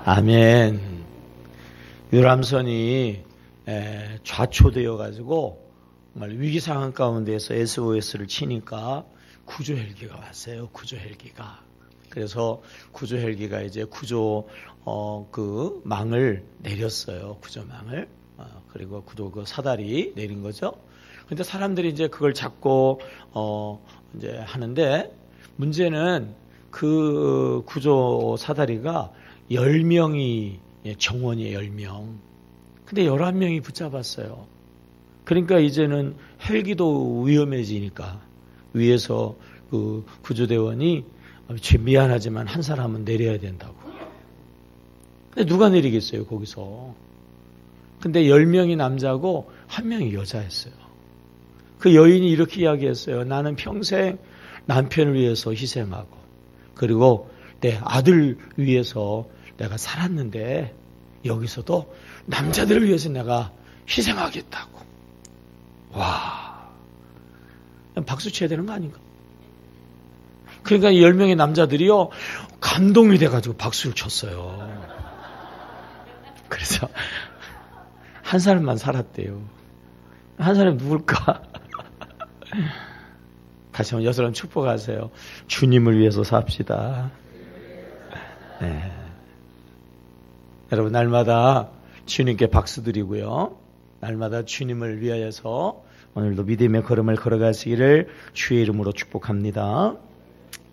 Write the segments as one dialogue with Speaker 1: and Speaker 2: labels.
Speaker 1: 아멘. 유람선이 좌초되어 가지고 정말 위기 상황 가운데에서 SOS를 치니까 구조 헬기가 왔어요. 구조 헬기가. 그래서 구조 헬기가 이제 구조 그 망을 내렸어요. 구조망을. 그리고 구조 그 사다리 내린 거죠. 근데 사람들이 이제 그걸 잡고 이제 하는데 문제는 그 구조 사다리가 10명이 정원이에요. 10명. 근데 11명이 붙잡았어요. 그러니까 이제는 헬기도 위험해지니까 위에서 그 구조대원이 미안하지만 한 사람은 내려야 된다고. 근데 누가 내리겠어요, 거기서. 근데 10명이 남자고 1명이 여자였어요. 그 여인이 이렇게 이야기했어요. 나는 평생 남편을 위해서 희생하고 그리고 내 아들 위해서 내가 살았는데 여기서도 남자들을 위해서 내가 희생하겠다고. 와, 박수 쳐야 되는 거 아닌가? 그러니까 10명의 남자들이요 감동이 돼가지고 박수를 쳤어요. 그래서 한 사람만 살았대요. 한 사람이 누굴까? 다시 한번 여러분 축복하세요. 주님을 위해서 삽시다. 네. 여러분 날마다 주님께 박수 드리고요. 날마다 주님을 위하여서 오늘도 믿음의 걸음을 걸어가시기를 주의 이름으로 축복합니다.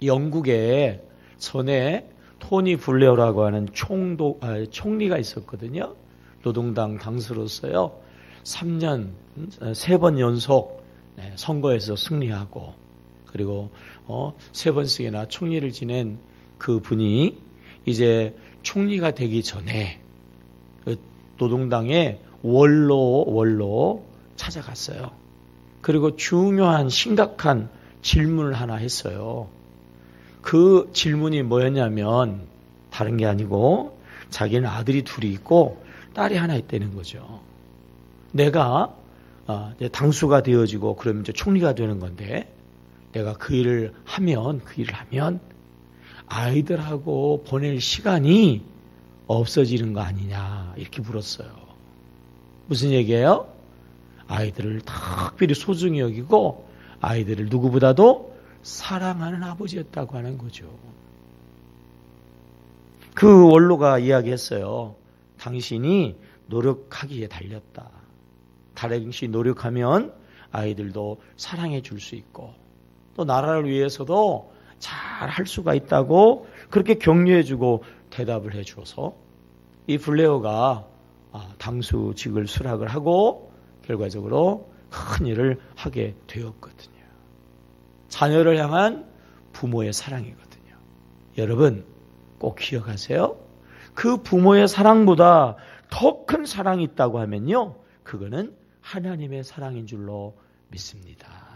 Speaker 1: 영국에 전에 토니 블레어라고 하는 총리가 있었거든요. 노동당 당수로서요. 3년, 3번 연속 선거에서 승리하고 그리고 3번씩이나 총리를 지낸 그 분이 이제 총리가 되기 전에 그 노동당의 원로 찾아갔어요. 그리고 중요한 심각한 질문을 하나 했어요. 그 질문이 뭐였냐면 다른 게 아니고 자기는 아들이 둘이 있고 딸이 하나 있다는 거죠. 내가 당수가 되어지고 그러면 이제 총리가 되는 건데 내가 그 일을 하면 아이들하고 보낼 시간이 없어지는 거 아니냐 이렇게 물었어요. 무슨 얘기예요? 아이들을 특별히 소중히 여기고 아이들을 누구보다도 사랑하는 아버지였다고 하는 거죠. 그 원로가 이야기했어요. 당신이 노력하기에 달렸다. 당신이 노력하면 아이들도 사랑해 줄 수 있고 또 나라를 위해서도 잘 할 수가 있다고 그렇게 격려해 주고 대답을 해 줘서 이 블레어가 당수직을 수락을 하고 결과적으로 큰 일을 하게 되었거든요. 자녀를 향한 부모의 사랑이거든요. 여러분 꼭 기억하세요. 그 부모의 사랑보다 더 큰 사랑이 있다고 하면요. 그거는 하나님의 사랑인 줄로 믿습니다.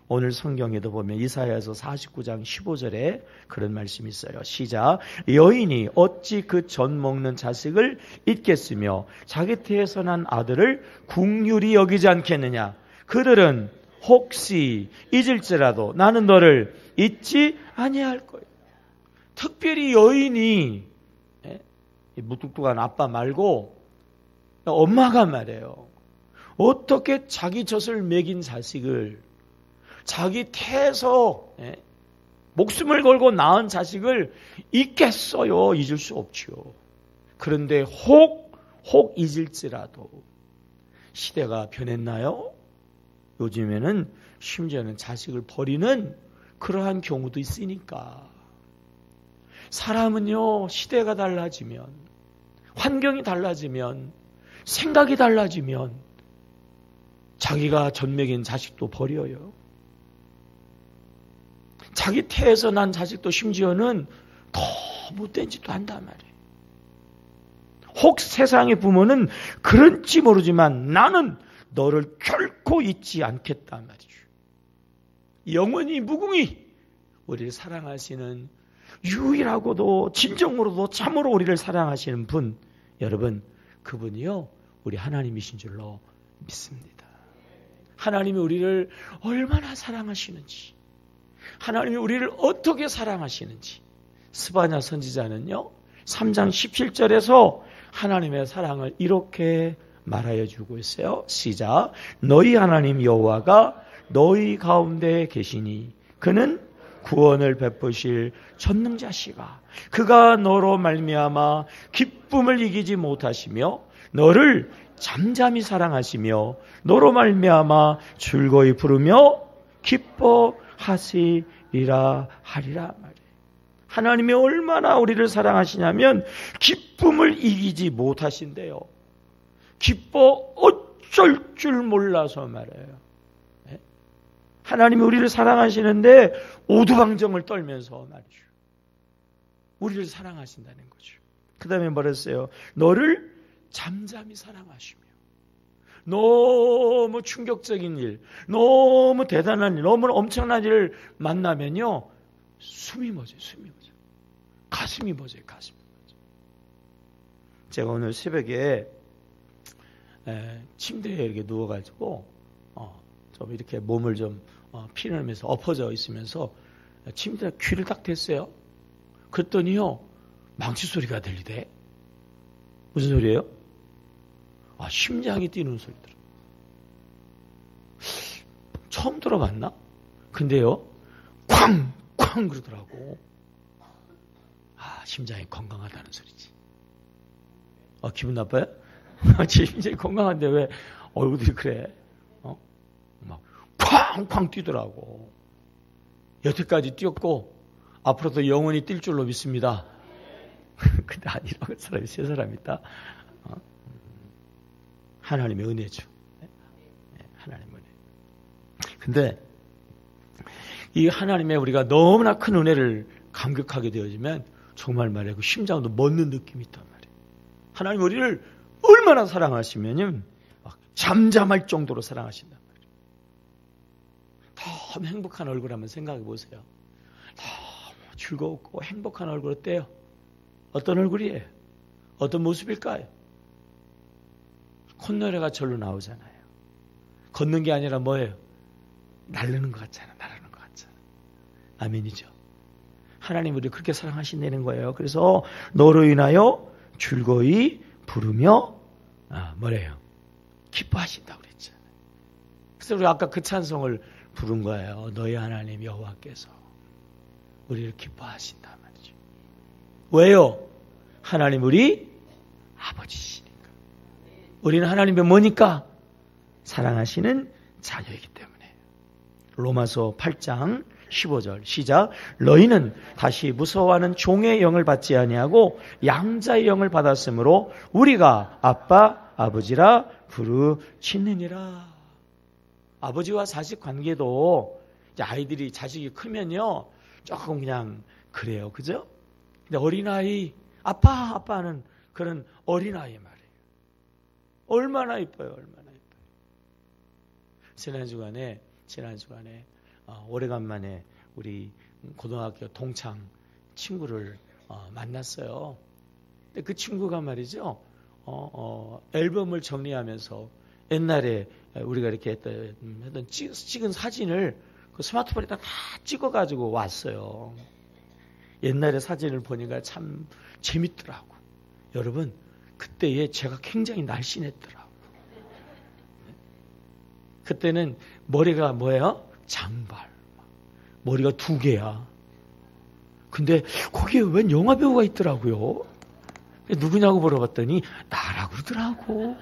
Speaker 1: 오늘 성경에도 보면 이사야서 49장 15절에 그런 말씀이 있어요. 시작. 여인이 어찌 그 젖 먹는 자식을 잊겠으며 자기 태에서 난 아들을 긍휼히 여기지 않겠느냐. 그들은 혹시 잊을지라도 나는 너를 잊지 아니할 거예요. 특별히 여인이 무뚝뚝한 아빠 말고 엄마가 말해요. 어떻게 자기 젖을 먹인 자식을 자기 태에서 목숨을 걸고 낳은 자식을 잊겠어요? 잊을 수 없지요. 그런데 혹 잊을지라도 시대가 변했나요? 요즘에는 심지어는 자식을 버리는 그러한 경우도 있으니까. 사람은요, 시대가 달라지면, 환경이 달라지면, 생각이 달라지면, 자기가 젖먹인 자식도 버려요. 자기 태에서 난 자식도 심지어는 더 못된 짓도 한단 말이에요. 혹 세상의 부모는 그런지 모르지만 나는 너를 결코 잊지 않겠단 말이죠. 영원히 무궁히 우리를 사랑하시는 유일하고도 진정으로도 참으로 우리를 사랑하시는 분, 여러분 그분이요 우리 하나님이신 줄로 믿습니다. 하나님이 우리를 얼마나 사랑하시는지, 하나님이 우리를 어떻게 사랑하시는지 스바냐 선지자는요 3장 17절에서 하나님의 사랑을 이렇게 말하여 주고 있어요. 시작. 너희 하나님 여호와가 너희 가운데 계시니 그는 구원을 베푸실 전능자시가 그가 너로 말미암아 기쁨을 이기지 못하시며 너를 잠잠히 사랑하시며 너로 말미암아 즐거이 부르며 기뻐하시리라 하리라 말이에요. 하나님이 얼마나 우리를 사랑하시냐면 기쁨을 이기지 못하신대요. 기뻐 어쩔 줄 몰라서 말해요. 하나님이 우리를 사랑하시는데 오두방정을 떨면서 말이죠. 우리를 사랑하신다는 거죠. 그 다음에 뭐랬어요? 너를 잠잠히 사랑하시며 너무 충격적인 일, 너무 대단한 일, 너무 엄청난 일을 만나면요 숨이 멎어요. 가슴이 멎어요. 제가 오늘 새벽에 침대에 이렇게 누워가지고 좀 이렇게 몸을 좀 피내면서 엎어져 있으면서 침대에 귀를 딱 댔어요. 그랬더니요 망치 소리가 들리대. 무슨 소리예요? 심장이 뛰는 소리 들어. 처음 들어봤나? 근데요 쾅 그러더라고. 심장이 건강하다는 소리지. 기분 나빠요? 심장이 건강한데 왜 얼굴이 그래? 막 쾅쾅 뛰더라고. 여태까지 뛰었고 앞으로도 영원히 뛸 줄로 믿습니다. 근데 아니라고 사람이 세 사람 있다. 하나님의 은혜죠. 하나님의 은혜. 근데 이 하나님의 우리가 너무나 큰 은혜를 감격하게 되어지면 정말 말이에요. 심장도 멎는 느낌이 있단 말이에요. 하나님 우리를 얼마나 사랑하시면은 막 잠잠할 정도로 사랑하신단 말이에요. 너무 행복한 얼굴 한번 생각해 보세요. 너무 즐겁고 행복한 얼굴 어때요? 어떤 얼굴이에요? 어떤 모습일까요? 콧노래가 절로 나오잖아요. 걷는 게 아니라 뭐예요? 날르는 것 같잖아. 날아가는 것 같잖아. 아멘이죠. 하나님 우리를 그렇게 사랑하신다는 거예요. 그래서 너로 인하여 즐거이 부르며 뭐래요? 기뻐하신다고 그랬잖아요. 그래서 우리 아까 그 찬송을 부른 거예요. 너희 하나님 여호와께서 우리를 기뻐하신다 말이죠. 왜요? 하나님 우리 아버지시니까. 우리는 하나님의 뭐니까? 사랑하시는 자녀이기 때문에. 로마서 8장 15절 시작. 너희는 다시 무서워하는 종의 영을 받지 아니하고 양자의 영을 받았으므로 우리가 아빠 아버지라 부르짖느니라. 아버지와 자식 관계도 아이들이 자식이 크면요 조금 그냥 그래요. 그죠? 근데 어린아이 아빠는 그런 어린아이 말이에요. 얼마나 이뻐요. 얼마나 이뻐요. 지난 주간에 오래간만에 우리 고등학교 동창 친구를 만났어요. 근데 그 친구가 말이죠. 앨범을 정리하면서 옛날에 우리가 이렇게 했던 찍은 사진을 그 스마트폰에다 다 찍어가지고 왔어요. 옛날에 사진을 보니까 참 재밌더라고. 여러분, 그때에 제가 굉장히 날씬했더라고. 그때는 머리가 뭐예요? 장발. 머리가 2개야. 근데 거기에 웬 영화배우가 있더라고요. 누구냐고 물어봤더니 나라고 그러더라고.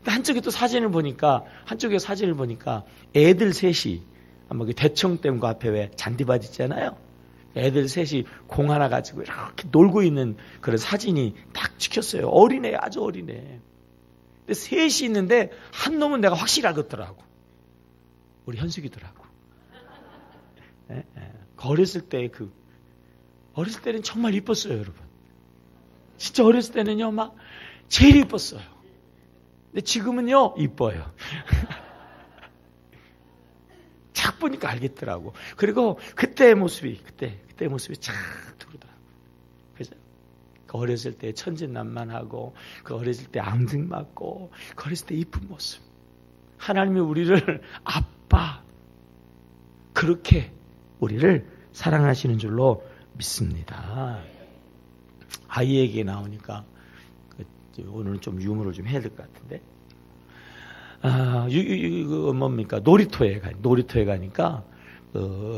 Speaker 1: 한쪽에 사진을 보니까 애들 셋이 아마 그 대청댐 앞에 왜 잔디밭 있잖아요. 애들 셋이 공 하나 가지고 이렇게 놀고 있는 그런 사진이 딱 찍혔어요. 어린애, 아주 어린애. 근데 셋이 있는데 한 놈은 내가 확실히 알겠더라고. 우리 현숙이더라고. 어렸을 때는 정말 이뻤어요, 여러분. 진짜 어렸을 때는요, 막 제일 이뻤어요. 근데 지금은요, 이뻐요. 딱 보니까 알겠더라고. 그리고 그때의 모습이 참 두르더라고. 그죠? 그 어렸을 때 천진난만하고, 그 어렸을 때 앙증맞고, 그 어렸을 때 이쁜 모습. 하나님이 우리를 아빠, 그렇게 우리를 사랑하시는 줄로 믿습니다. 아이 얘기 나오니까 오늘은 좀 유머를 좀 해야 될 것 같은데. 뭡니까? 놀이터에 가니까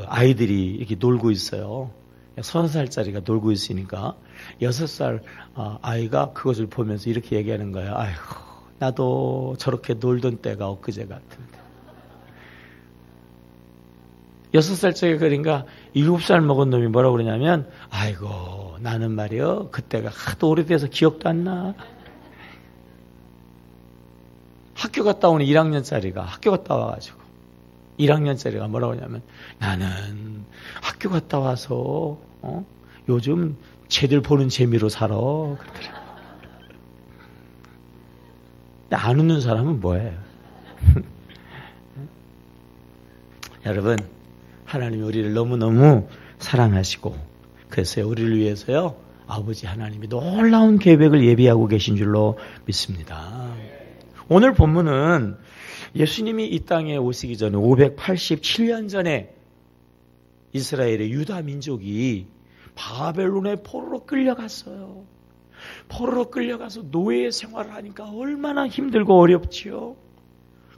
Speaker 1: 아이들이 이렇게 놀고 있어요. 30살짜리가 놀고 있으니까 6살 아이가 그것을 보면서 이렇게 얘기하는 거예요. 아이고, 나도 저렇게 놀던 때가 엊그제 같은데. 6살짜리 그러니까 7살 먹은 놈이 뭐라고 그러냐면, 아이고, 나는 말이요, 그때가 하도 오래돼서 기억도 안 나. 학교 갔다 오는 1학년짜리가 학교 갔다 와가지고 1학년짜리가 뭐라고 하냐면, 나는 학교 갔다 와서 요즘 쟤들 보는 재미로 살아. 그러더라고요. 안 웃는 사람은 뭐예요? 여러분, 하나님이 우리를 너무너무 사랑하시고, 그래서 우리를 위해서요, 아버지 하나님이 놀라운 계획을 예비하고 계신 줄로 믿습니다. 오늘 본문은 예수님이 이 땅에 오시기 전에 587년 전에 이스라엘의 유다 민족이 바벨론의 포로로 끌려갔어요. 포로로 끌려가서 노예 생활을 하니까 얼마나 힘들고 어렵지요.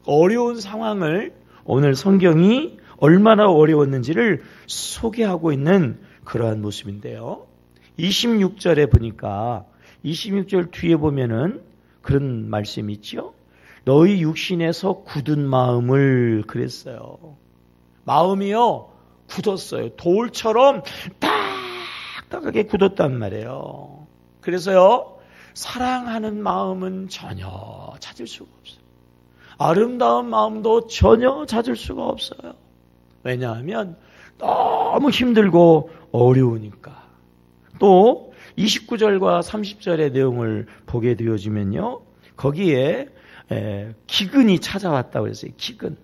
Speaker 1: 어려운 상황을 오늘 성경이 얼마나 어려웠는지를 소개하고 있는 그러한 모습인데요. 26절에 보니까 26절 뒤에 보면은 그런 말씀이 있죠. 너희 육신에서 굳은 마음을 그랬어요. 마음이요 굳었어요. 돌처럼 딱딱하게 굳었단 말이에요. 그래서요 사랑하는 마음은 전혀 찾을 수가 없어요. 아름다운 마음도 전혀 찾을 수가 없어요. 왜냐하면 너무 힘들고 어려우니까. 또 29절과 30절의 내용을 보게 되어지면요. 거기에 기근이 찾아왔다고 했어요. 기근.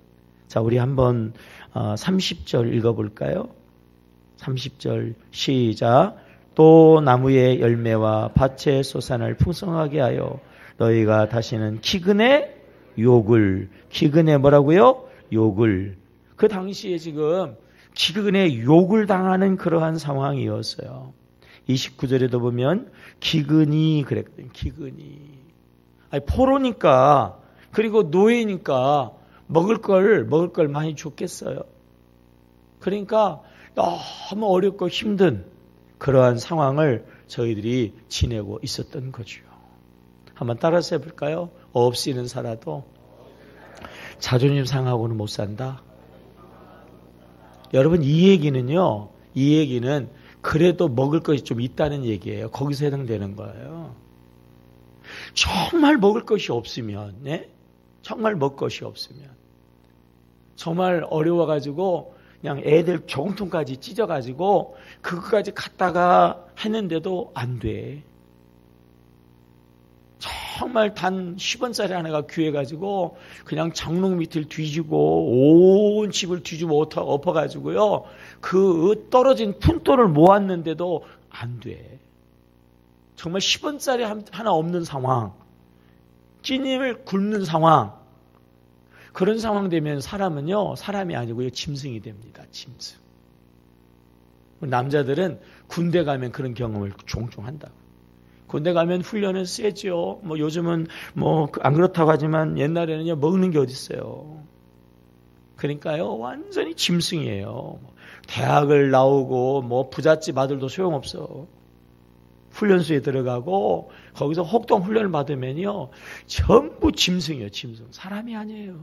Speaker 1: 자, 우리 한번 30절 읽어볼까요? 30절 시작. 또 나무의 열매와 밭의 소산을 풍성하게 하여 너희가 다시는 기근의 욕을, 기근의 뭐라고요? 욕을. 그 당시에 지금 기근의 욕을 당하는 그러한 상황이었어요. 29절에도 보면 기근이 그랬거든요. 기근이. 아니, 포로니까 그리고 노예니까 먹을 걸 많이 줬겠어요. 그러니까 너무 어렵고 힘든 그러한 상황을 저희들이 지내고 있었던 거죠. 한번 따라서 해볼까요? 없이는 살아도 자존심 상하고는 못 산다. 여러분 이 얘기는 그래도 먹을 것이 좀 있다는 얘기예요. 거기서 해당되는 거예요. 정말 먹을 것이 없으면, 네? 정말 먹을 것이 없으면, 정말 어려워가지고 그냥 애들 저금통까지 찢어가지고 그것까지 갖다가 했는데도 안 돼. 정말 단 10원짜리 하나가 귀해가지고 그냥 장롱 밑을 뒤지고 온 집을 뒤집어 엎어가지고요. 그 떨어진 푼돈을 모았는데도 안 돼. 정말 10원짜리 하나 없는 상황, 찌님을 굶는 상황, 그런 상황 되면 사람은요, 사람이 아니고요, 짐승이 됩니다. 짐승. 남자들은 군대 가면 그런 경험을 종종 한다고. 군대 가면 훈련은 세죠. 요즘은 안 그렇다고 하지만 옛날에는요, 먹는 게 어딨어요. 그러니까요, 완전히 짐승이에요. 대학을 나오고 부잣집 아들도 소용없어. 훈련소에 들어가고 거기서 혹독 훈련을 받으면요, 전부 짐승이에요. 짐승. 사람이 아니에요.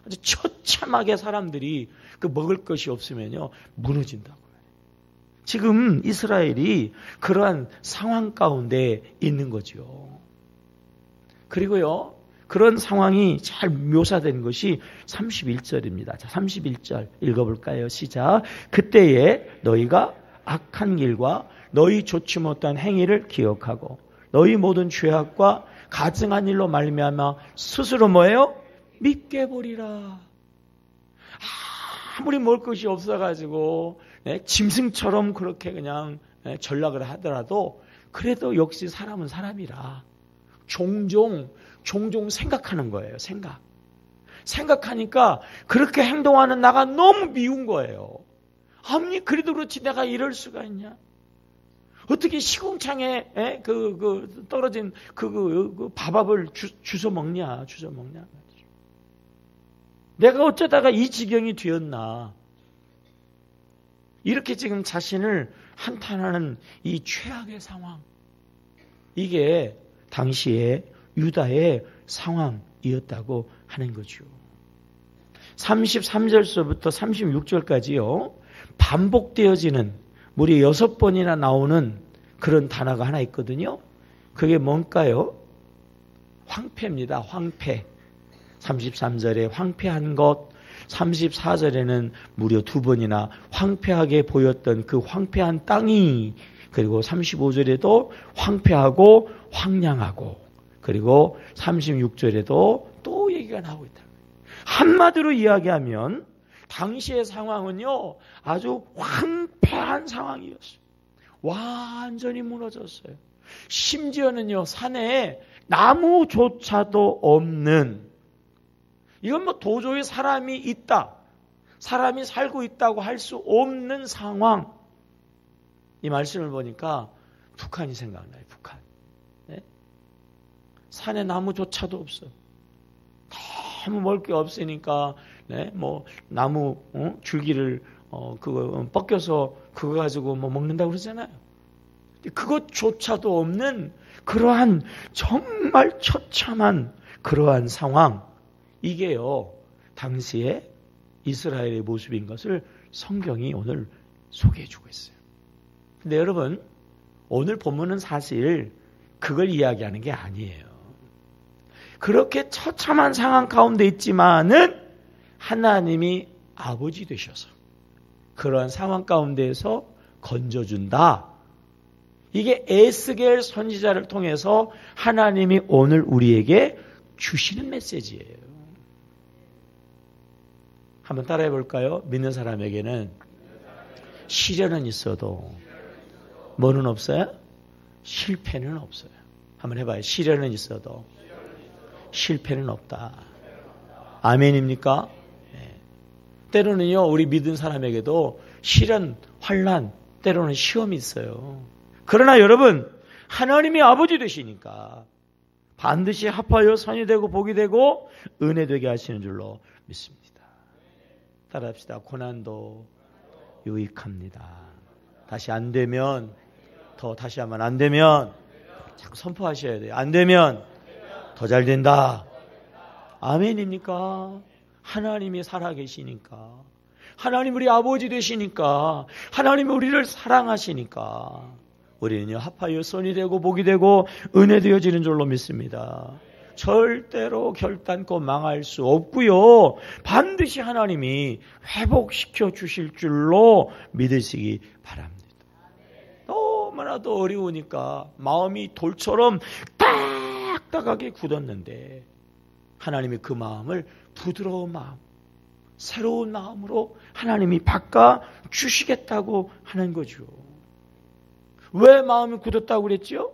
Speaker 1: 아주 처참하게 사람들이 그 먹을 것이 없으면요, 무너진다고. 지금 이스라엘이 그러한 상황 가운데 있는 거죠. 그리고요, 그런 상황이 잘 묘사된 것이 31절입니다. 자, 31절 읽어볼까요? 시작. 그때에 너희가 악한 길과 너희 좋지 못한 행위를 기억하고 너희 모든 죄악과 가증한 일로 말미암아 스스로 뭐예요? 밉게 보리라. 아무리 먹을 것이 없어가지고 짐승처럼 그렇게 그냥 전락을 하더라도 그래도 역시 사람은 사람이라 종종 생각하는 거예요. 생각하니까 그렇게 행동하는 나가 너무 미운 거예요. 아니 그래도 그렇지 내가 이럴 수가 있냐. 어떻게 시궁창에 떨어진 그 밥을 주워 먹냐. 내가 어쩌다가 이 지경이 되었나. 이렇게 지금 자신을 한탄하는 이 최악의 상황. 이게 당시에 유다의 상황이었다고 하는 거죠. 33절서부터 36절까지요. 반복되어지는 무려 6번이나 나오는 그런 단어가 하나 있거든요. 그게 뭔가요? 황폐입니다. 황폐. 33절에 황폐한 것, 34절에는 무려 2번이나 황폐하게 보였던 그 황폐한 땅이, 그리고 35절에도 황폐하고 황량하고, 그리고 36절에도 또 얘기가 나오고 있다. 한마디로 이야기하면 당시의 상황은요, 아주 황폐한 상황이었어요. 완전히 무너졌어요. 심지어는요, 산에 나무조차도 없는, 이건 뭐 도저히 사람이 있다, 사람이 살고 있다고 할 수 없는 상황. 이 말씀을 보니까 북한이 생각나요. 북한. 네? 산에 나무조차도 없어. 너무 먹을 게 없으니까, 네? 뭐 나무 줄기를 그거 벗겨서 그거 가지고 뭐 먹는다고 그러잖아요. 그것조차도 없는 그러한 정말 처참한 그러한 상황. 이게요, 당시에 이스라엘의 모습인 것을 성경이 오늘 소개해주고 있어요. 근데 여러분, 오늘 본문은 사실 그걸 이야기하는 게 아니에요. 그렇게 처참한 상황 가운데 있지만은 하나님이 아버지 되셔서 그러한 상황 가운데에서 건져준다. 이게 에스겔 선지자를 통해서 하나님이 오늘 우리에게 주시는 메시지예요. 한번 따라해 볼까요? 믿는 사람에게는 시련은 있어도 뭐는 없어요? 실패는 없어요. 한번 해봐요. 시련은 있어도 실패는 없다. 아멘입니까? 네. 때로는요, 우리 믿은 사람에게도 시련, 환난, 때로는 시험이 있어요. 그러나 여러분, 하나님이 아버지 되시니까 반드시 합하여 선이 되고 복이 되고 은혜 되게 하시는 줄로 믿습니다. 따라합시다. 고난도 유익합니다. 다시 안 되면, 다시 하면 안 되면 자꾸 선포하셔야 돼요. 안 되면 더 잘 된다. 아멘입니까? 하나님이 살아계시니까, 하나님 우리 아버지 되시니까, 하나님이 우리를 사랑하시니까 우리는요, 합하여 선이 되고 복이 되고 은혜 되어지는 줄로 믿습니다. 절대로 결단코 망할 수 없고요. 반드시 하나님이 회복시켜 주실 줄로 믿으시기 바랍니다. 너무나도 어려우니까 마음이 돌처럼 딱딱하게 굳었는데 하나님이 그 마음을 부드러운 마음, 새로운 마음으로 하나님이 바꿔 주시겠다고 하는 거죠. 왜 마음이 굳었다고 그랬죠?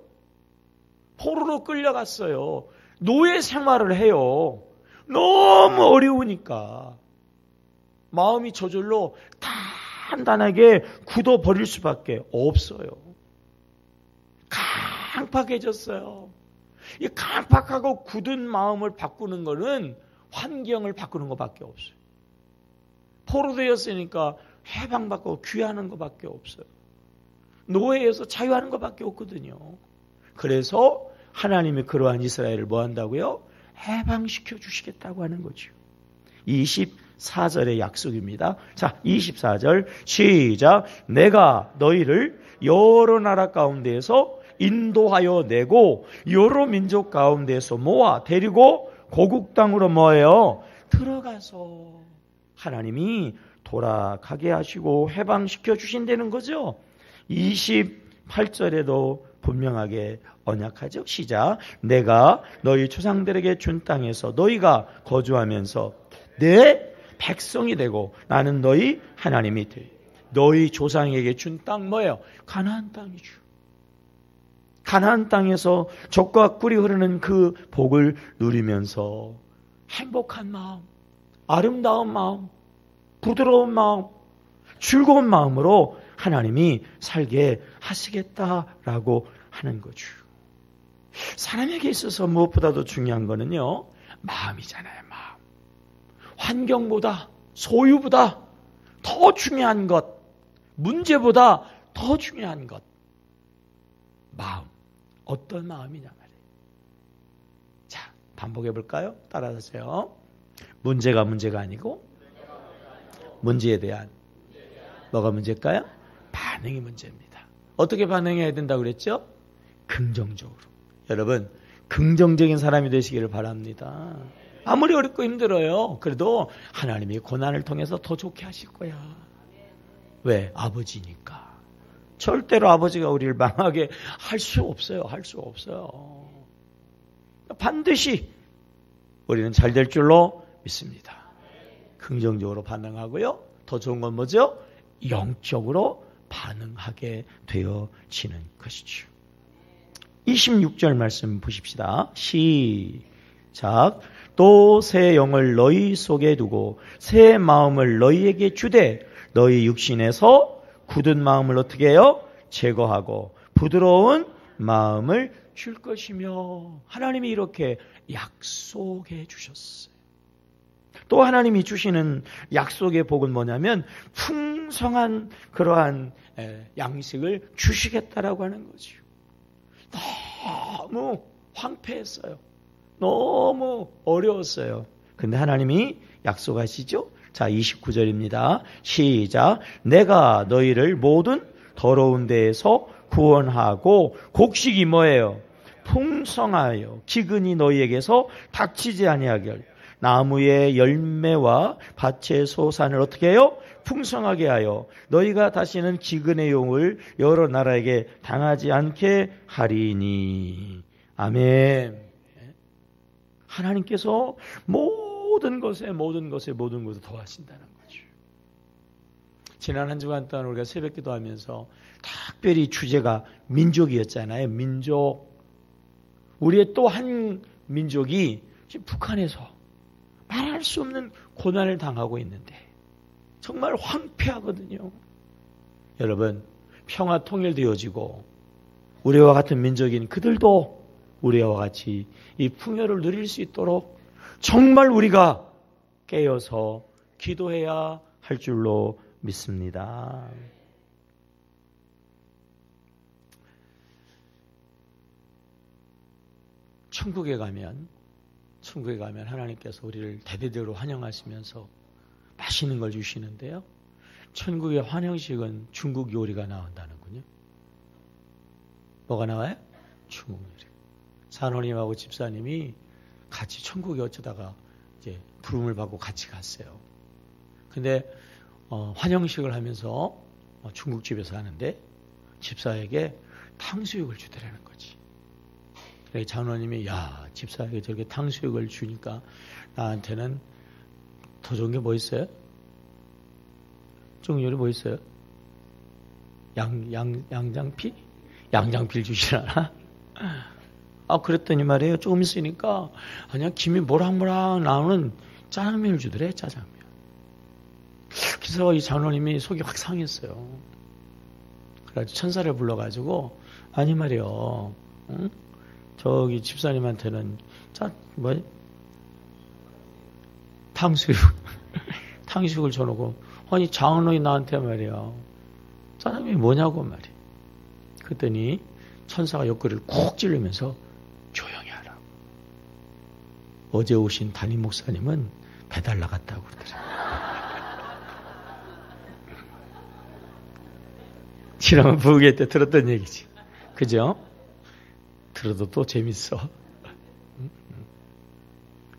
Speaker 1: 포로로 끌려갔어요. 노예 생활을 해요. 너무 어려우니까 마음이 저절로 단단하게 굳어버릴 수밖에 없어요. 강팍해졌어요. 이 강팍하고 굳은 마음을 바꾸는 거는 환경을 바꾸는 것밖에 없어요. 포로되었으니까 해방받고 귀하는 것밖에 없어요. 노예에서 자유하는 것밖에 없거든요. 그래서 하나님이 그러한 이스라엘을 뭐 한다고요? 해방시켜 주시겠다고 하는 거죠. 24절의 약속입니다. 자, 24절 시작. 내가 너희를 여러 나라 가운데에서 인도하여 내고 여러 민족 가운데에서 모아 데리고 고국 땅으로 뭐예요? 들어가서 하나님이 돌아가게 하시고 해방시켜 주신다는 거죠. 28절에도 분명하게 언약하죠. 시작. 내가 너희 조상들에게 준 땅에서 너희가 거주하면서 내 백성이 되고 나는 너희 하나님이 되. 너희 조상에게 준 땅 뭐예요? 가나안 땅이죠. 가나안 땅에서 젖과 꿀이 흐르는 그 복을 누리면서 행복한 마음, 아름다운 마음, 부드러운 마음, 즐거운 마음으로 하나님이 살게 하시겠다라고 하는 거죠. 사람에게 있어서 무엇보다도 중요한 거는요, 마음이잖아요, 마음. 환경보다, 소유보다 더 중요한 것, 문제보다 더 중요한 것. 마음. 어떤 마음이냐 말이에요. 자, 반복해 볼까요? 따라하세요. 문제가 아니고 문제에 대한 뭐가 문제일까요? 반응이 문제입니다. 어떻게 반응해야 된다고 그랬죠? 긍정적으로. 여러분, 긍정적인 사람이 되시기를 바랍니다. 아무리 어렵고 힘들어요. 그래도 하나님이 고난을 통해서 더 좋게 하실 거야. 왜? 아버지니까. 절대로 아버지가 우리를 망하게 할 수 없어요. 할 수 없어요. 반드시 우리는 잘 될 줄로 믿습니다. 긍정적으로 반응하고요. 더 좋은 건 뭐죠? 영적으로 반응하게 되어지는 것이죠. 26절 말씀 보십시다. 시작. 또 새 영을 너희 속에 두고 새 마음을 너희에게 주되 너희 육신에서 굳은 마음을 어떻게 해요? 제거하고 부드러운 마음을 줄 것이며, 하나님이 이렇게 약속해 주셨어요. 또 하나님이 주시는 약속의 복은 뭐냐면 풍성한 그러한 양식을 주시겠다라고 하는 거죠. 너무 황폐했어요. 너무 어려웠어요. 근데 하나님이 약속하시죠? 자, 29절입니다. 시작. 내가 너희를 모든 더러운 데에서 구원하고 곡식이 뭐예요? 풍성하여 기근이 너희에게서 닥치지 아니하길 나무의 열매와 밭의 소산을 어떻게 해요? 풍성하게 하여 너희가 다시는 기근의 용을 여러 나라에게 당하지 않게 하리니. 아멘. 하나님께서 모든 것에 더하신다는 거죠. 지난 한 주간 동안 우리가 새벽 기도하면서 특별히 주제가 민족이었잖아요. 민족. 우리의 또 한 민족이 지금 북한에서 말할 수 없는 고난을 당하고 있는데 정말 황폐하거든요. 여러분, 평화 통일되어지고 우리와 같은 민족인 그들도 우리와 같이 이 풍요를 누릴 수 있도록 정말 우리가 깨어서 기도해야 할 줄로 믿습니다. 천국에 가면 하나님께서 우리를 대대적으로 환영하시면서 맛있는 걸 주시는데요. 천국의 환영식은 중국 요리가 나온다는군요. 뭐가 나와요? 중국 요리. 산호님하고 집사님이 같이 천국에 어쩌다가 이제 부름을 받고 같이 갔어요. 근데 환영식을 하면서 중국집에서 하는데 집사에게 탕수육을 주더라는 거지. 그래서 장로님이 야, 집사에게 저렇게 탕수육을 주니까 나한테는 더 좋은 게 뭐 있어요? 중국 요리 뭐 있어요? 양장피? 양장피를 주시라나? 그랬더니 말이에요. 조금 있으니까 그냥 김이 모락모락 나오는 짜장면을 주더래. 짜장면. 그래서 이 장로님이 속이 확 상했어요. 그래가지고 천사를 불러가지고 아니 말이요. 응? 저기 집사님한테는 탕수육을 줘놓고 아니 장로이 나한테 말이야. 짜장면이 뭐냐고 말이야. 그랬더니 천사가 옆구리를 콕 찌르면서 조용히 하라고. 어제 오신 담임 목사님은 배달 나갔다고 그러더라고요. 지난번 부흥회 때 들었던 얘기지. 그죠? 들어도 또 재밌어.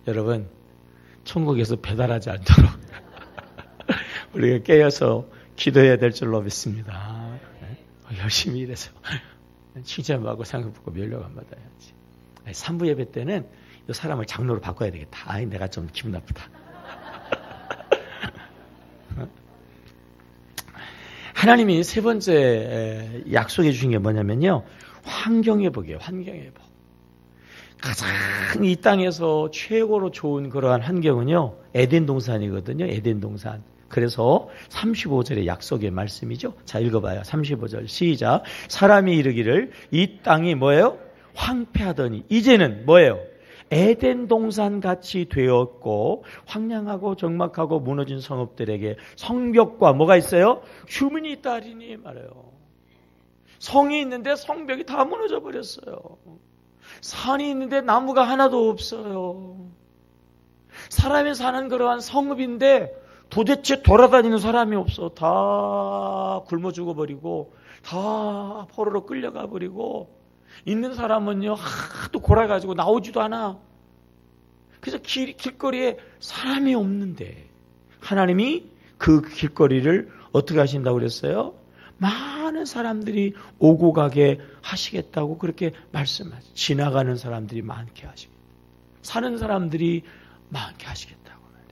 Speaker 1: 여러분, 천국에서 배달하지 않도록 우리가 깨어서 기도해야 될 줄로 믿습니다. 열심히 일해서 칭찬받고 상급받고 면력 안 받아야지. 3부 예배 때는 이 사람을 장로로 바꿔야 되겠다. 내가 좀 기분 나쁘다. 하나님이 세 번째 약속해 주신 게 뭐냐면요. 환경회복이에요. 환경회복. 가장 이 땅에서 최고로 좋은 그러한 환경은요. 에덴 동산이거든요. 에덴 동산. 그래서 35절의 약속의 말씀이죠. 자, 읽어봐요. 35절 시작. 사람이 이르기를 이 땅이 뭐예요? 황폐하더니 이제는 뭐예요? 에덴 동산 같이 되었고 황량하고 적막하고 무너진 성읍들에게 성벽과 뭐가 있어요? 주민이 있다 하리니 말해요. 성이 있는데 성벽이 다 무너져 버렸어요. 산이 있는데 나무가 하나도 없어요. 사람이 사는 그러한 성읍인데 도대체 돌아다니는 사람이 없어. 다 굶어 죽어버리고 다 포로로 끌려가 버리고 있는 사람은요 하도 골아가지고 나오지도 않아. 그래서 길거리에 사람이 없는데 하나님이 그 길거리를 어떻게 하신다고 그랬어요? 많은 사람들이 오고 가게 하시겠다고 그렇게 말씀하죠. 지나가는 사람들이 많게 하시겠다. 사는 사람들이 많게 하시겠다고 말해요.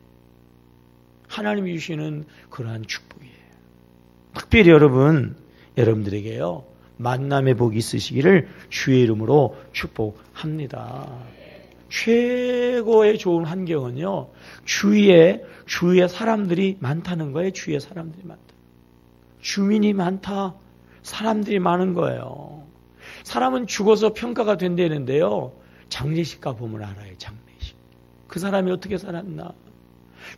Speaker 1: 하나님이 주시는 그러한 축복이에요. 특별히 여러분들에게요. 만남의 복이 있으시기를 주의 이름으로 축복합니다. 최고의 좋은 환경은요. 주위에 사람들이 많다는 거예요. 주위에 사람들이 많다. 주민이 많다. 사람들이 많은 거예요. 사람은 죽어서 평가가 된다는데요. 장례식 가보면 알아요. 장례식. 그 사람이 어떻게 살았나.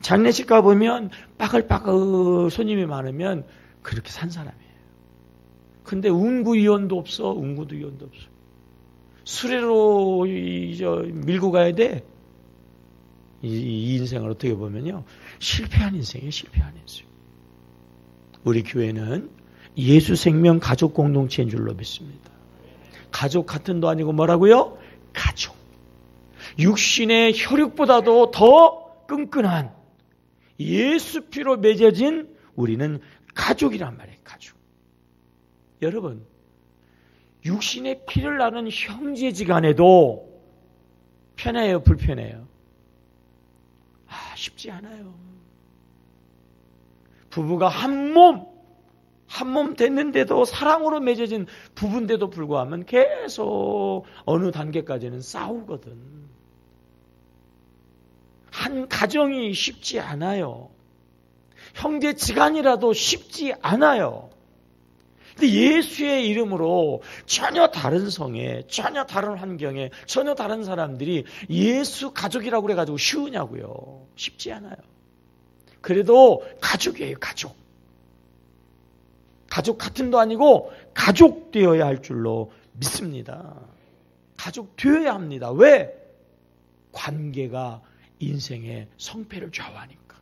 Speaker 1: 장례식 가보면 빠글빠글 손님이 많으면 그렇게 산 사람이에요. 근데 운구위원도 없어. 운구도 위원도 없어. 수레로 밀고 가야 돼. 이 인생을 어떻게 보면요. 실패한 인생이에요. 실패한 인생. 우리 교회는 예수 생명 가족 공동체인 줄로 믿습니다. 가족 같은도 아니고 뭐라고요? 가족. 육신의 혈육보다도 더 끈끈한 예수 피로 맺어진 우리는 가족이란 말이에요. 가족. 여러분, 육신의 피를 나는 형제지간에도 편해요, 불편해요? 쉽지 않아요. 부부가 한 몸 됐는데도 사랑으로 맺어진 부부인데도 불구하고 계속 어느 단계까지는 싸우거든. 한 가정이 쉽지 않아요. 형제지간이라도 쉽지 않아요. 근데 예수의 이름으로 전혀 다른 성에, 전혀 다른 환경에, 전혀 다른 사람들이 예수 가족이라고 그래가지고 쉬우냐고요. 쉽지 않아요. 그래도 가족이에요, 가족. 가족 같은도 아니고 가족 되어야 할 줄로 믿습니다. 가족 되어야 합니다. 왜? 관계가 인생의 성패를 좌우하니까.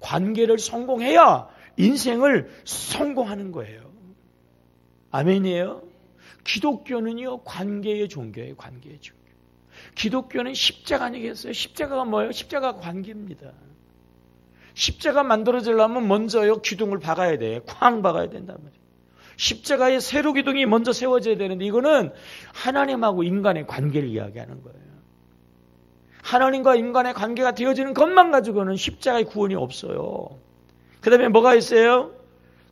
Speaker 1: 관계를 성공해야 인생을 성공하는 거예요. 아멘이에요? 기독교는요, 관계의 종교예요, 관계의 종교. 기독교는 십자가 아니겠어요? 십자가가 뭐예요? 십자가가 관계입니다. 십자가 만들어지려면 먼저요, 기둥을 박아야 돼. 쾅 박아야 된단 말이에요. 십자가에 세로 기둥이 먼저 세워져야 되는데 이거는 하나님하고 인간의 관계를 이야기하는 거예요. 하나님과 인간의 관계가 되어지는 것만 가지고는 십자가의 구원이 없어요. 그 다음에 뭐가 있어요?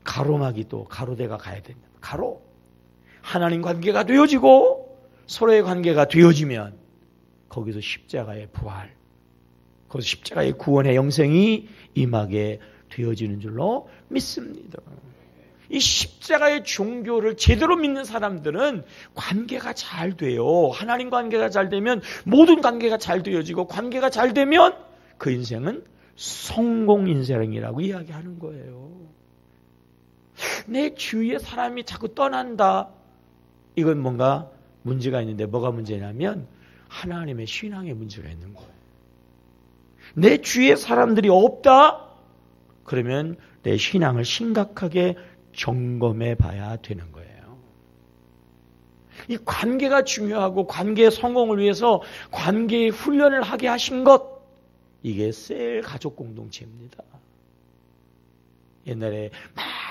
Speaker 1: 가로막이도 가로대가 가야 된다. 가로. 하나님 관계가 되어지고 서로의 관계가 되어지면 거기서 십자가의 부활, 거기서 십자가의 구원의 영생이 임하게 되어지는 줄로 믿습니다. 이 십자가의 종교를 제대로 믿는 사람들은 관계가 잘 돼요. 하나님 관계가 잘 되면 모든 관계가 잘 되어지고 관계가 잘 되면 그 인생은 성공 인생이라고 이야기하는 거예요. 내 주위에 사람이 자꾸 떠난다. 이건 뭔가 문제가 있는데 뭐가 문제냐면 하나님의 신앙에 문제가 있는 거예요. 내 주위에 사람들이 없다? 그러면 내 신앙을 심각하게 점검해 봐야 되는 거예요. 이 관계가 중요하고 관계의 성공을 위해서 관계의 훈련을 하게 하신 것, 이게 셀 가족 공동체입니다. 옛날에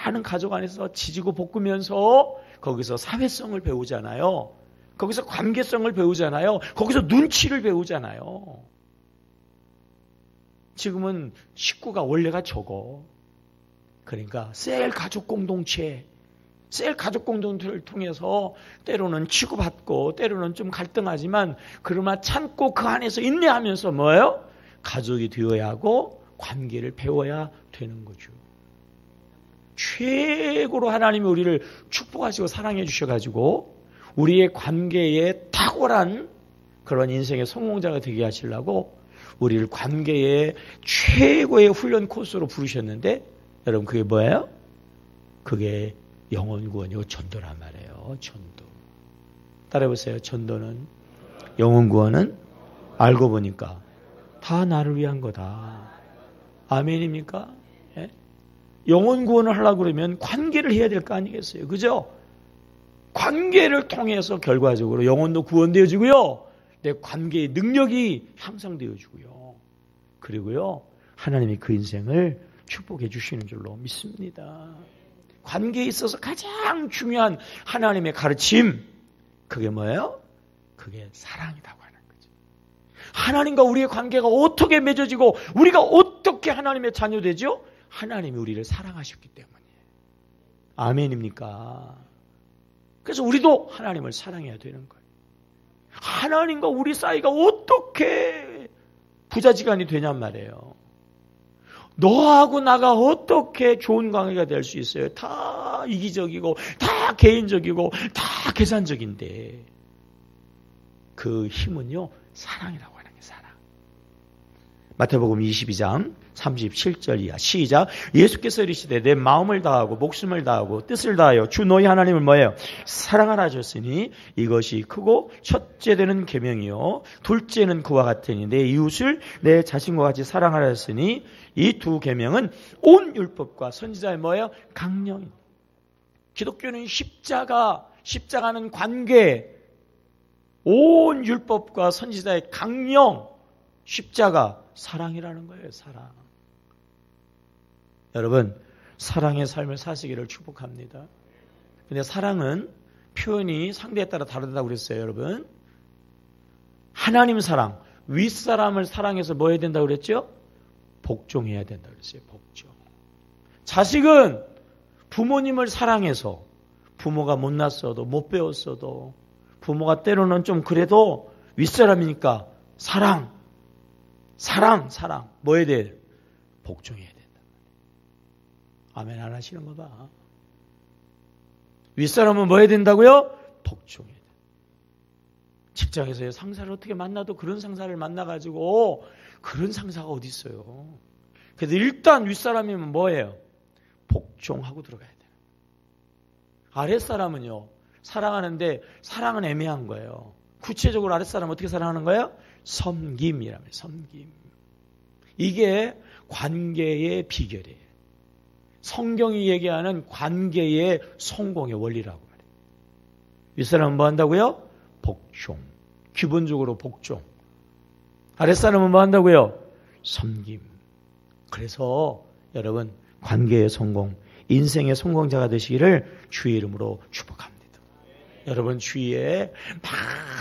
Speaker 1: 많은 가족 안에서 지지고 볶으면서 거기서 사회성을 배우잖아요. 거기서 관계성을 배우잖아요. 거기서 눈치를 배우잖아요. 지금은 식구가 원래가 적어. 그러니까 셀 가족 공동체를 통해서 때로는 치고받고 때로는 좀 갈등하지만 그러나 참고 그 안에서 인내하면서 뭐예요? 가족이 되어야 하고 관계를 배워야 되는 거죠. 최고로 하나님이 우리를 축복하시고 사랑해 주셔가지고 우리의 관계에 탁월한 그런 인생의 성공자가 되게 하시려고 우리를 관계의 최고의 훈련 코스로 부르셨는데 여러분 그게 뭐예요? 그게 영혼 구원이고 전도란 말이에요. 전도. 따라해보세요. 전도는 영혼 구원은 알고 보니까 다 나를 위한 거다. 아멘입니까? 예? 영혼 구원을 하려고 그러면 관계를 해야 될 거 아니겠어요? 그죠? 관계를 통해서 결과적으로 영혼도 구원되어지고요. 내 관계의 능력이 향상되어지고요. 그리고요. 하나님이 그 인생을 축복해 주시는 줄로 믿습니다. 관계에 있어서 가장 중요한 하나님의 가르침 그게 뭐예요? 그게 사랑이라고 하는 거죠. 하나님과 우리의 관계가 어떻게 맺어지고 우리가 어떻게 하나님의 자녀 되죠? 하나님이 우리를 사랑하셨기 때문이에요. 아멘입니까? 그래서 우리도 하나님을 사랑해야 되는 거예요. 하나님과 우리 사이가 어떻게 부자지간이 되냔 말이에요. 너하고 나가 어떻게 좋은 관계가 될 수 있어요? 다 이기적이고 다 개인적이고 다 계산적인데 그 힘은요 사랑이라고 하는 게 사랑. 마태복음 22장 37절 이하 시작. 예수께서 이르시되 내 마음을 다하고 목숨을 다하고 뜻을 다하여 주 너희 하나님을 뭐예요? 사랑하라 하셨으니 이것이 크고 첫째 되는 계명이요 둘째는 그와 같으니 내 이웃을 내 자신과 같이 사랑하라 하셨으니 이 두 계명은 온 율법과 선지자의 뭐예요? 강령입니다. 기독교는 십자가는 관계, 온 율법과 선지자의 강령, 십자가 사랑이라는 거예요. 사랑. 여러분 사랑의 삶을 사시기를 축복합니다. 근데 사랑은 표현이 상대에 따라 다르다고 그랬어요. 여러분 하나님 사랑, 윗사람을 사랑해서 뭐 해야 된다고 그랬죠? 복종해야 된다고 그랬어요. 복종. 자식은 부모님을 사랑해서 부모가 못났어도 못 배웠어도 부모가 때로는 좀 그래도 윗사람이니까 사랑 뭐 해야 돼? 복종해야 된다. 아멘 안 하시는 거 봐. 윗사람은 뭐 해야 된다고요? 복종해야 돼. 직장에서의 상사를 어떻게 만나도 그런 상사를 만나가지고 그런 상사가 어디 있어요. 그래서 일단 윗사람이면 뭐예요? 복종하고 들어가야 돼요. 아랫사람은요. 사랑하는데 사랑은 애매한 거예요. 구체적으로 아랫사람은 어떻게 사랑하는 거예요? 섬김이라며 섬김. 이게 관계의 비결이에요. 성경이 얘기하는 관계의 성공의 원리라고 말해요. 윗사람은 뭐 한다고요? 복종. 기본적으로 복종. 아랫사람은 뭐 한다고요? 섬김. 그래서 여러분 관계의 성공, 인생의 성공자가 되시기를 주의 이름으로 축복합니다. 여러분 주위에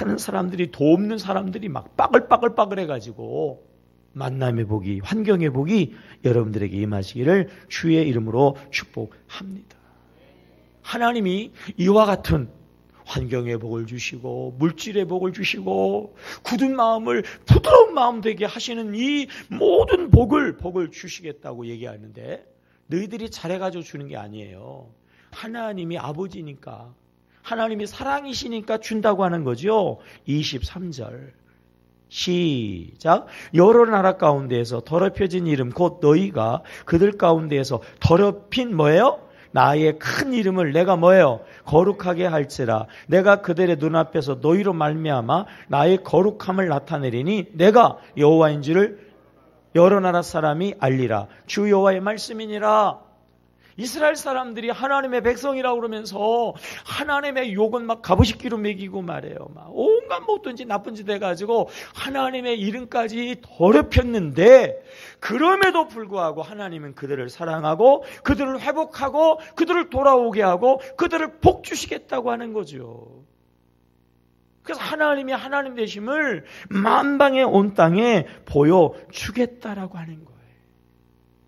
Speaker 1: 많은 사람들이 돕는 사람들이 막 빠글빠글 해가지고 만남의 복이, 환경의 복이 여러분들에게 임하시기를 주의 이름으로 축복합니다. 하나님이 이와 같은 환경의 복을 주시고 물질의 복을 주시고 굳은 마음을 부드러운 마음 되게 하시는 이 모든 복을 주시겠다고 얘기하는데 너희들이 잘해가지고 주는 게 아니에요. 하나님이 아버지니까 하나님이 사랑이시니까 준다고 하는 거죠. 23절 시작. 여러 나라 가운데에서 더럽혀진 이름 곧 너희가 그들 가운데에서 더럽힌 뭐예요? 나의 큰 이름을 내가 뭐예요? 거룩하게 할지라. 내가 그들의 눈앞에서 너희로 말미암아 나의 거룩함을 나타내리니 내가 여호와인 줄을 여러 나라 사람이 알리라. 주 여호와의 말씀이니라. 이스라엘 사람들이 하나님의 백성이라고 그러면서 하나님의 욕은 막 가부식기로 먹이고 말해요. 막 온갖 못된 짓 나쁜 짓 해가지고 하나님의 이름까지 더럽혔는데 그럼에도 불구하고 하나님은 그들을 사랑하고 그들을 회복하고 그들을 돌아오게 하고 그들을 복 주시겠다고 하는 거죠. 그래서 하나님이 하나님 되심을 만방의 온 땅에 보여주겠다라고 하는 거예요.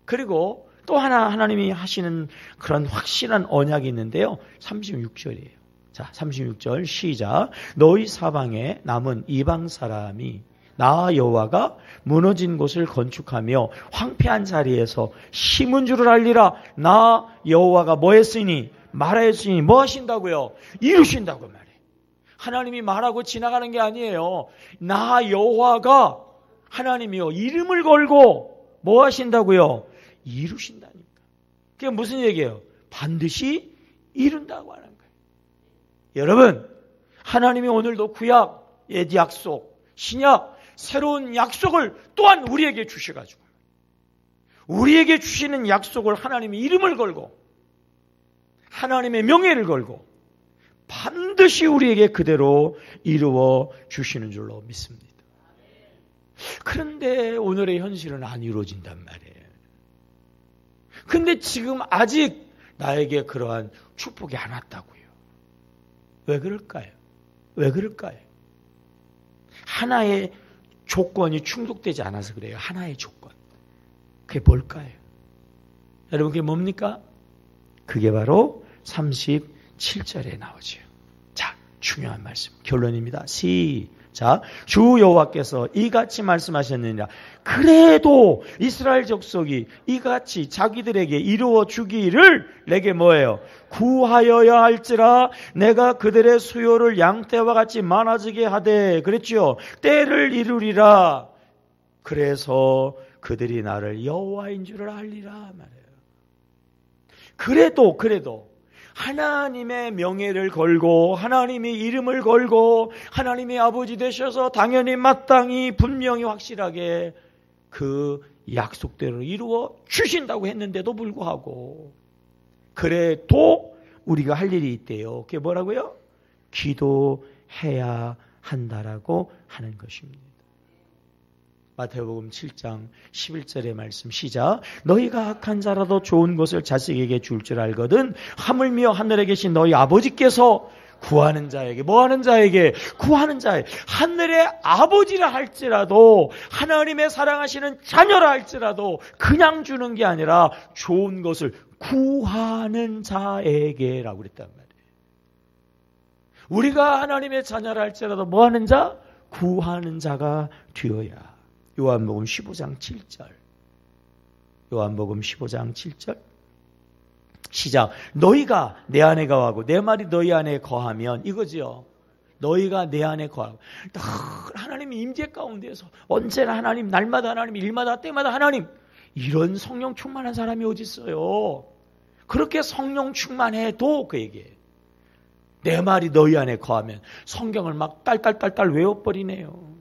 Speaker 1: 그리고 또 하나 하나님이 하시는 그런 확실한 언약이 있는데요. 36절이에요. 자, 36절 시작. 너희 사방에 남은 이방 사람이 나 여호와가 무너진 곳을 건축하며 황폐한 자리에서 심은 줄을 알리라. 나 여호와가 뭐 했으니 말하였으니 뭐 하신다고요? 이루신다고 말해요. 하나님이 말하고 지나가는 게 아니에요. 나 여호와가 하나님이요 이름을 걸고 뭐 하신다고요? 이루신다니까. 그게 무슨 얘기예요? 반드시 이룬다고 하는 거예요. 여러분, 하나님이 오늘도 구약, 옛 약속, 신약, 새로운 약속을 또한 우리에게 주셔가지고 우리에게 주시는 약속을 하나님의 이름을 걸고 하나님의 명예를 걸고 반드시 우리에게 그대로 이루어 주시는 줄로 믿습니다. 그런데 오늘의 현실은 안 이루어진단 말이에요. 근데 지금 아직 나에게 그러한 축복이 안 왔다고요. 왜 그럴까요? 왜 그럴까요? 하나의 조건이 충족되지 않아서 그래요. 하나의 조건. 그게 뭘까요? 여러분, 그게 뭡니까? 그게 바로 37절에 나오죠. 자, 중요한 말씀. 결론입니다. 시작. 주 여호와께서 이같이 말씀하셨느니라. 그래도 이스라엘 족속이 이같이 자기들에게 이루어 주기를 내게 뭐예요? 구하여야 할지라 내가 그들의 수요를 양떼와 같이 많아지게 하되 그랬죠. 때를 이루리라. 그래서 그들이 나를 여호와인 줄을 알리라 말이에요. 그래도 하나님의 명예를 걸고 하나님의 이름을 걸고 하나님의 아버지 되셔서 당연히 마땅히 분명히 확실하게 그 약속대로 이루어 주신다고 했는데도 불구하고 그래도 우리가 할 일이 있대요. 그게 뭐라고요? 기도해야 한다라고 하는 것입니다. 마태복음 7장 11절의 말씀 시작. 너희가 악한 자라도 좋은 것을 자식에게 줄 줄 알거든 하물며 하늘에 계신 너희 아버지께서 구하는 자에게 뭐하는 자에게 구하는 자에 하늘의 아버지라 할지라도 하나님의 사랑하시는 자녀라 할지라도 그냥 주는 게 아니라 좋은 것을 구하는 자에게라고 그랬단 말이에요. 우리가 하나님의 자녀라 할지라도 뭐하는 자? 구하는 자가 되어야. 요한복음 15장 7절. 요한복음 15장 7절. 시작. 너희가 내 안에 거하고 내 말이 너희 안에 거하면 이거지요. 너희가 내 안에 거하고 늘 하나님의 임재 가운데서 언제나 하나님, 날마다 하나님, 일마다 때마다 하나님. 이런 성령 충만한 사람이 어디 있어요? 그렇게 성령 충만해도 그 얘기예요. 내 말이 너희 안에 거하면 성경을 막 딸딸딸딸 외워버리네요.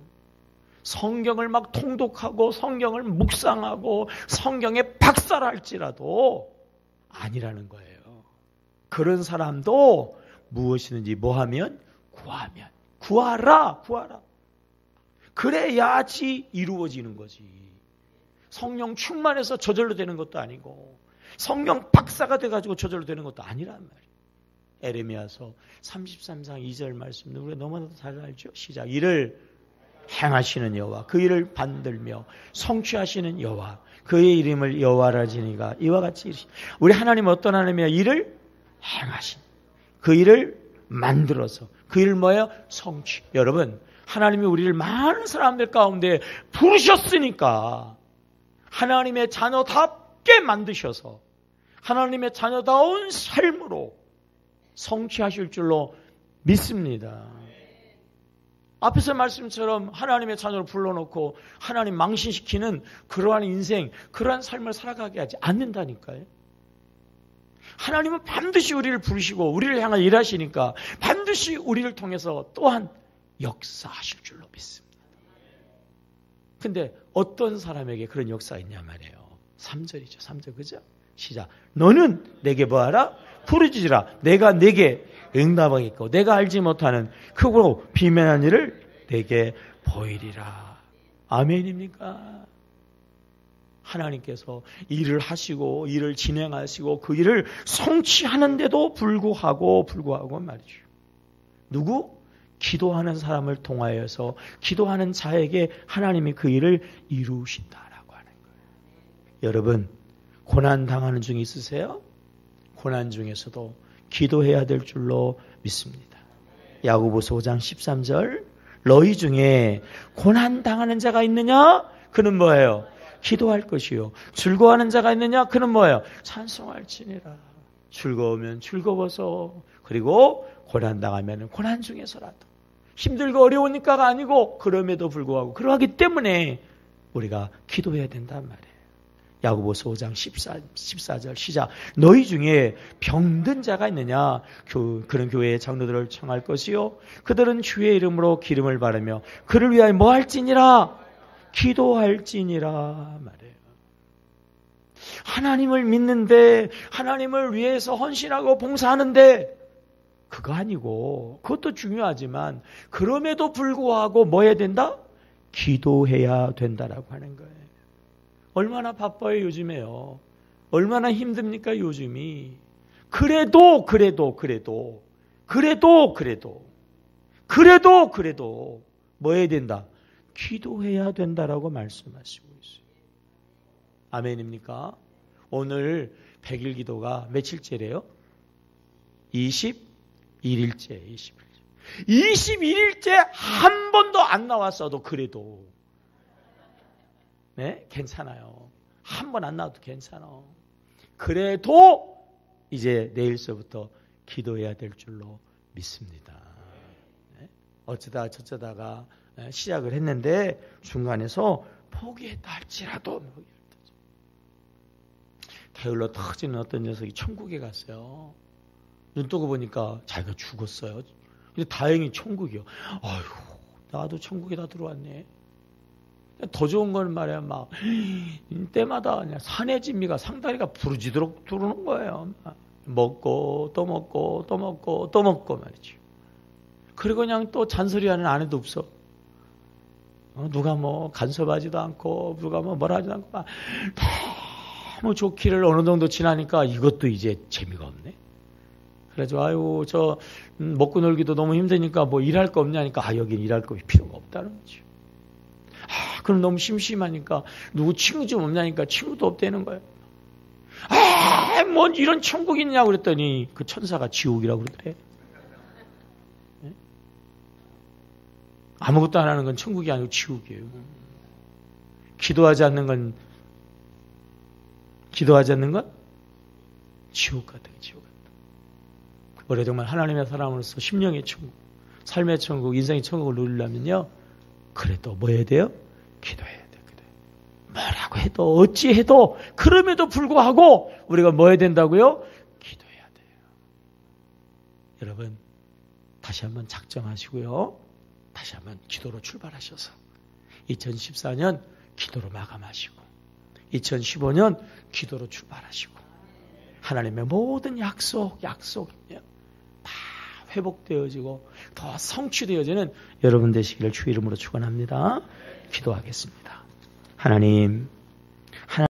Speaker 1: 성경을 막 통독하고 성경을 묵상하고 성경에 박사할지라도 아니라는 거예요. 그런 사람도 무엇이든지 뭐하면 구하면 구하라. 그래야지 이루어지는 거지. 성령 충만해서 저절로 되는 것도 아니고 성경 박사가 돼가지고 저절로 되는 것도 아니란 말이에요. 에레미야서 33장 2절 말씀 우리가 너무나도 잘 알죠. 시작. 이를 행하시는 여호와 그 일을 받들며 성취하시는 여호와 그의 이름을 여호와라 지니가 이와 같이 이르시. 우리 하나님은 어떤 하나님이야? 일을 행하신 그 일을 만들어서 그 일을 뭐예요? 성취. 여러분 하나님이 우리를 많은 사람들 가운데 부르셨으니까 하나님의 자녀답게 만드셔서 하나님의 자녀다운 삶으로 성취하실 줄로 믿습니다. 앞에서 말씀처럼 하나님의 자녀를 불러놓고 하나님 망신시키는 그러한 인생, 그러한 삶을 살아가게 하지 않는다니까요. 하나님은 반드시 우리를 부르시고 우리를 향해 일하시니까 반드시 우리를 통해서 또한 역사하실 줄로 믿습니다. 근데 어떤 사람에게 그런 역사가 있냐 말이에요. 3절이죠. 3절 그죠? 시작. 너는 내게 뭐하라? 부르짖으라. 내가 내게 응답하겠고 내가 알지 못하는 크고 비밀한 일을 내게 보이리라. 아멘입니까? 하나님께서 일을 하시고 일을 진행하시고 그 일을 성취하는데도 불구하고 말이죠. 누구? 기도하는 사람을 통하여서 기도하는 자에게 하나님이 그 일을 이루신다라고 하는 거예요. 여러분 고난 당하는 중에 있으세요? 고난 중에서도 기도해야 될 줄로 믿습니다. 야고보서 5장 13절 너희 중에 고난 당하는 자가 있느냐? 그는 뭐예요? 기도할 것이요. 즐거워하는 자가 있느냐? 그는 뭐예요? 찬송할지니라. 즐거우면 즐거워서, 그리고 고난 당하면 고난 중에서라도, 힘들고 어려우니까가 아니고 그럼에도 불구하고 그러하기 때문에 우리가 기도해야 된단 말이에요. 야고보서 5장 14절 시작. 너희 중에 병든 자가 있느냐? 그런 교회의 장로들을 청할 것이요. 그들은 주의 이름으로 기름을 바르며 그를 위하여 뭐 할지니라? 기도할지니라 말이에요. 하나님을 믿는데, 하나님을 위해서 헌신하고 봉사하는데, 그거 아니고, 그것도 중요하지만 그럼에도 불구하고 뭐 해야 된다? 기도해야 된다라고 하는 거예요. 얼마나 바빠요 요즘에요. 얼마나 힘듭니까 요즘이. 그래도 뭐 해야 된다? 기도해야 된다라고 말씀하시고 있어요. 아멘입니까? 오늘 100일 기도가 며칠째래요? 21일째. 21일째 한 번도 안 나왔어도 그래도 네? 괜찮아요. 한 번 안 나와도 괜찮아. 그래도 이제 내일서부터 기도해야 될 줄로 믿습니다. 네? 어쩌다 저쩌다가 시작을 했는데 중간에서 포기했다 할지라도 게을러 터지는 어떤 녀석이 천국에 갔어요. 눈 뜨고 보니까 자기가 죽었어요. 근데 다행히 천국이요. 아이고, 나도 천국에 다 들어왔네. 더 좋은 건 말이야, 막 때마다 그냥 산의 진미가 상다리가 부르지도록 들어오는 거예요. 먹고 또 먹고 또 먹고 또 먹고 말이죠. 그리고 그냥 또 잔소리하는 아내도 없어. 누가 뭐 간섭하지도 않고 누가 뭐라 하지도 않고 막 너무 좋기를 어느 정도 지나니까 이것도 이제 재미가 없네. 그래서 아유 저 먹고 놀기도 너무 힘드니까 뭐 일할 거 없냐니까 여긴 일할 거 필요가 없다는 거죠. 그럼 너무 심심하니까 누구 친구 좀 없냐니까 친구도 없다는 거예요. 뭐 이런 천국이 있냐고 그랬더니 그 천사가 지옥이라고 그러더래. 네? 아무것도 안 하는 건 천국이 아니고 지옥이에요. 기도하지 않는 건 지옥 같아요. 지옥 같아요. 우리 정말 하나님의 사람으로서 심령의 천국, 삶의 천국, 인생의 천국을 누리려면요. 그래도 뭐 해야 돼요? 기도해야 돼. 뭐라고 해도 어찌 해도 그럼에도 불구하고 우리가 뭐 해야 된다고요? 기도해야 돼요. 여러분 다시 한번 작정하시고요. 다시 한번 기도로 출발하셔서 2014년 기도로 마감하시고 2015년 기도로 출발하시고 하나님의 모든 약속 다 회복되어지고 더 성취되어지는 여러분 되시기를 주의 이름으로 축원합니다. 기도하겠습니다. 하나님